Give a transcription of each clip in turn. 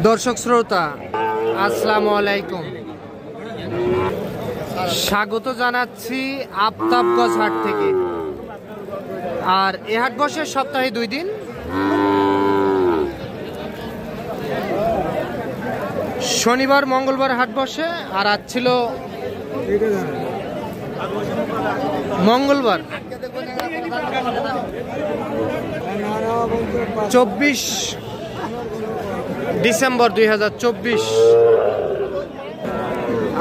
দর্শক শ্রোতা আসসালামু আলাইকুম, স্বাগত জানাচ্ছি আফতাবগঞ্জ হাট থেকে। আর এ হাট বসে সপ্তাহে 2 দিন, শনিবার মঙ্গলবার হাট বসে। আর আজ ছিল মঙ্গলবার, 24 ডিসেম্বর 2024।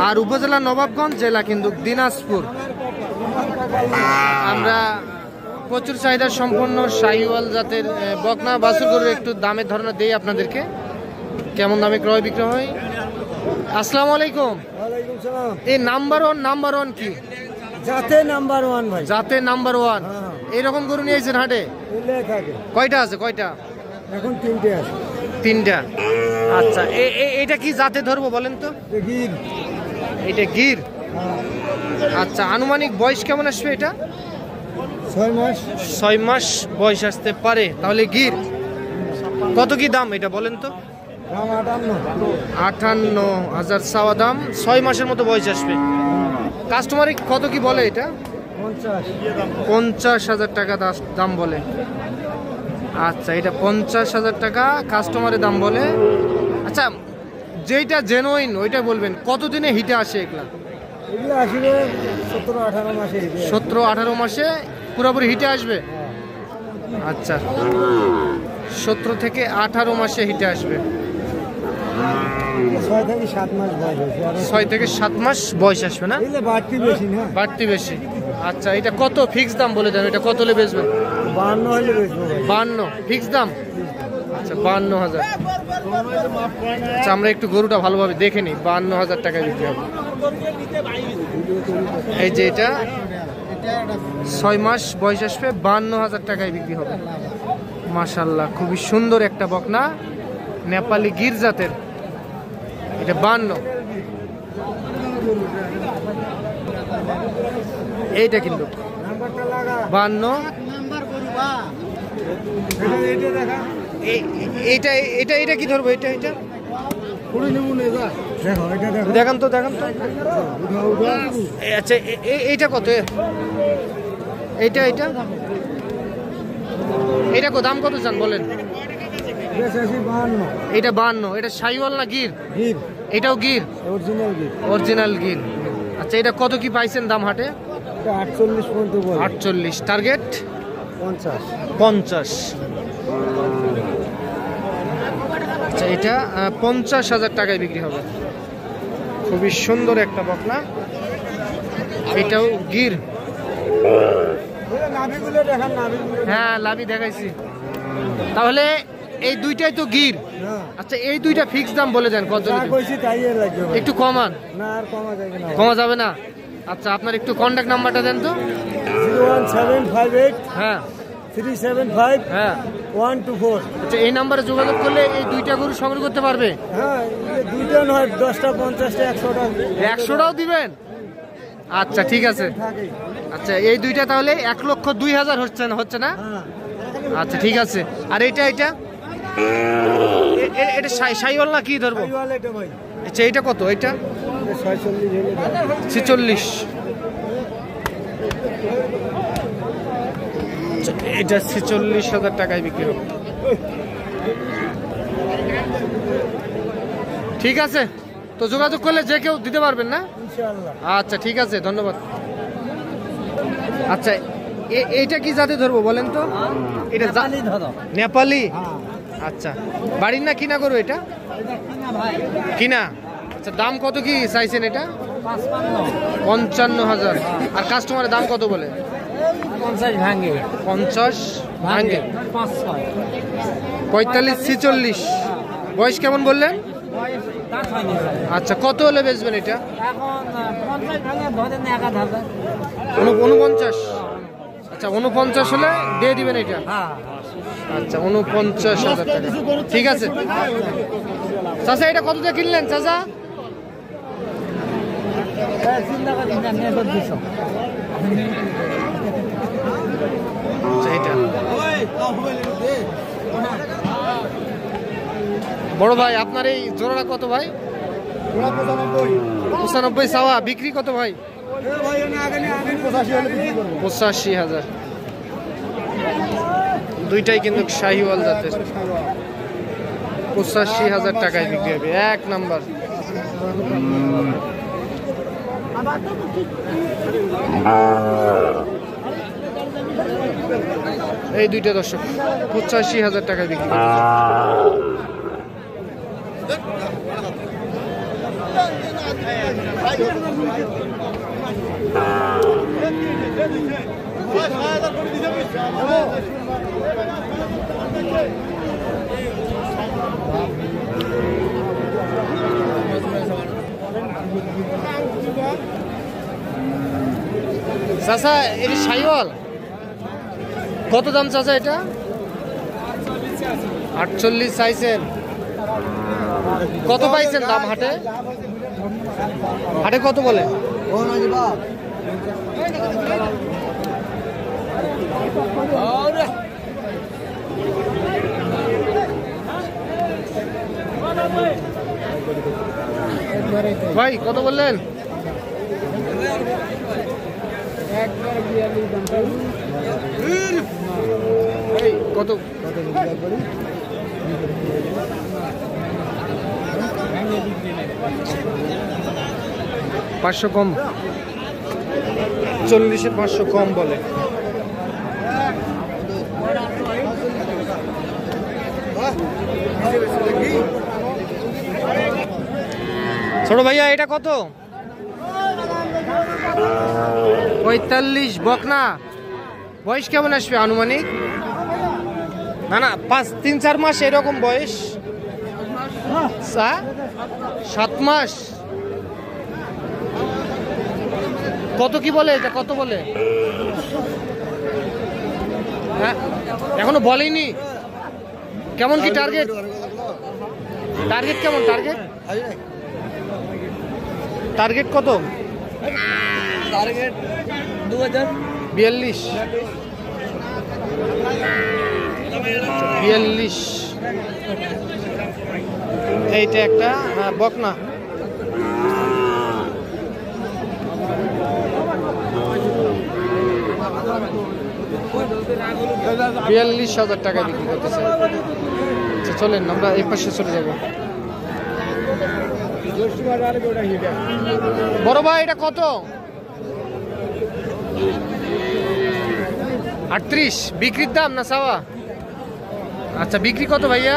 আর উপজেলা নবাবগঞ্জ, জেলা কিন্তু দিনাজপুর। আমরা প্রচুর চাহিদা সম্পন্ন শাহিওয়াল জাতের বকনা বাছুর গরুর একটু দামের ধারণা দেই আপনাদেরকে, কেমন দামে ক্রয় বিক্রয় হয়। আসসালামু আলাইকুম। এই নাম্বার ওয়ান কি? জাতে নাম্বার 1 ভাই। জাতে নাম্বার 1 এইরকম গরু নিয়েছেন হাটে? কয়টা আছে? কয়টা এখন 3টে আছে। 3টা। আচ্ছা, এটা কি জাতে ধরবো বলেন তো? গির। এটা গির। আচ্ছা, আনুমানিক বয়স কেমন আসবে এটা? 6 মাস। 6 মাস বয়স আসতে পারে, তাহলে গির। কত কি দাম এটা বলেন তো? দাম 58,000 চাওয়া দাম। 6 মাসের মতো বয়স আসবে। কাস্টমার কত কি বলে এটা? 50,000 টাকা দাম বলে। আচ্ছা, এটা 50,000 টাকা কাস্টমারের দাম বলে। আচ্ছা, যেটা জেনুইন ওইটা বলবেন। কতদিনে হিটে আসে এগুলা? এগুলো আসবে 17-18 মাসে। 17-18 মাসে পুরোপুরি হিটে আসবে। আচ্ছা, 17 থেকে 18 মাসে হিটে আসবে। 6 থেকে 7 মাস বয়স। 6 থেকে 7 মাস বয়স আসবে না? বাড়তি বেশি না? বাড়তি বেশি। আচ্ছা, এটা কত ফিক্স দাম বলে দেন? এটা কত হলে বেচবেন? 52 হলে বেচবো। 52 ফিক্স দাম? আচ্ছা, 52,000। আচ্ছা, আমরা একটু গরুটা ভালোভাবে দেখে নিই। 52,000 টাকায় বিক্রি হবে। এই যে এটা 6 মাস বয়স আসবে, 52,000 টাকায় বিক্রি হবে। মাশাআল্লাহ, খুবই সুন্দর একটা বকনা, নেপালি গির জাতের। এটা 52। এইটা কিন্তু 52। এটা কি ধরবো? এটা দেখান তো। আচ্ছা, এইটা কত? এইটা কত দাম? কত চান বলেন? এটা 52। এটা শাহিওয়াল না গির? এটাও গির, অরিজিনাল গির। আচ্ছা, এটা কত কি পাইছেন দাম হাটে? 48 পর্যন্ত বলে। 48। টার্গেট 50। আচ্ছা, এটা 50,000 টাকায় বিক্রি হবে। খুবই সুন্দর একটা বকনা, এটাও গির। হ্যাঁ, লাভি দেখাইছি। তাহলে এই দুইটাই তো গির। আচ্ছা, এই দুইটা ফিক্স দাম বলে দেন কত? একটু কমান। কমা যাবে না? আচ্ছা, আপনার একটু কন্ট্যাক্ট নাম্বারটা দেন তো। 01758 হ্যাঁ 375 হ্যাঁ 124। আচ্ছা, এই নাম্বারে যোগাযোগ করলে এই দুইটা গরু সংগ্রহ করতে পারবে? হ্যাঁ, দুইটা নয়, 10টা, 50টা, 100টা। 100টাও দিবেন? আচ্ছা, ঠিক আছে। আচ্ছা, এই দুইটা তাহলে 1,02,000 হচ্ছে না? আচ্ছা, ঠিক আছে। আর এটা এটা শাহিওয়াল না কি ধরবো? আচ্ছা, এটা কত? এটা 46। এটা 46,000 টাকায় বিক্রি হবে। ঠিক আছে, তো যোগাযোগ করলে যে কেউ দিতে পারবেন না? আচ্ছা, ঠিক আছে, ধন্যবাদ। আচ্ছা, এইটা কি জাতে ধরবো বলেন তো? এটা নেপালি। আচ্ছা, বাড়ির না কিনা করো? এটা কিনা। আচ্ছা, দাম কত কি চাইছেন এটা? 55,000। আর কাস্টমারের দাম কত বলে? 50 ভাঙে। 45 46। বয়স কেমন বললেন? আচ্ছা, কত হলে বেচবেন এটা? 49। আচ্ছা, 49 হলে দিয়ে দিবেন এটা? আচ্ছা, 49,000 টাকা। ঠিক আছে চাচা, এটা কত দিয়ে কিনলেন চাচা? এটা বড় ভাই আপনার এই জোড়াটা কত ভাই? 95 চাওয়া, বিক্রি কত ভাই? 85,000। দুইটাই কিন্তু শাহিওয়াল জাতের। 85,000 টাকায় বিক্রি হবে, এক নাম্বার। এই দুইটা দর্শক 85,000 টাকায় বিক্রি হবে। চাচা এই শাহিওয়াল কত দাম চাচা এটা? 48 চাইছেন। কত পাইছেন দাম হাটে? হাটে কত বলে? ভাই কত বললেন? কত? 500 কম, 40-এ 500 কম বলে। ছোট ভাইয়া এটা কত? 45 বকনা। বয়স কেমন আসবে আনুমানিক? না না 3-4 মাস এরকম বয়স। 7 মাস। কত কি বলে এটা? কত বলে? হ্যাঁ এখনো বলেনি। কেমন কি টার্গেট? টার্গেট কেমন? টার্গেট কত? টার্গেট 2000। 42। এইটা একটা বকনা। 42,000 টাকা বিক্রি করতেছে। চলেন আমরা এই পাশে চলে যাব। বড় ভাই এটা কত? 38 বিক্রির দাম না চাওয়া? আচ্ছা বিক্রি কত ভাইয়া?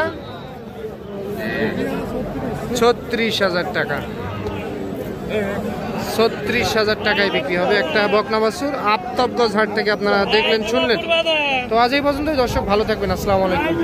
36,000 টাকা। 36,000 টাকায় বিক্রি হবে একটা বকনা বাছুর আফতাবগঞ্জ হাট থেকে। আপনারা দেখলেন শুনলেন। তো আজ এই পর্যন্তই দর্শক, ভালো থাকবেন। আসসালামু আলাইকুম।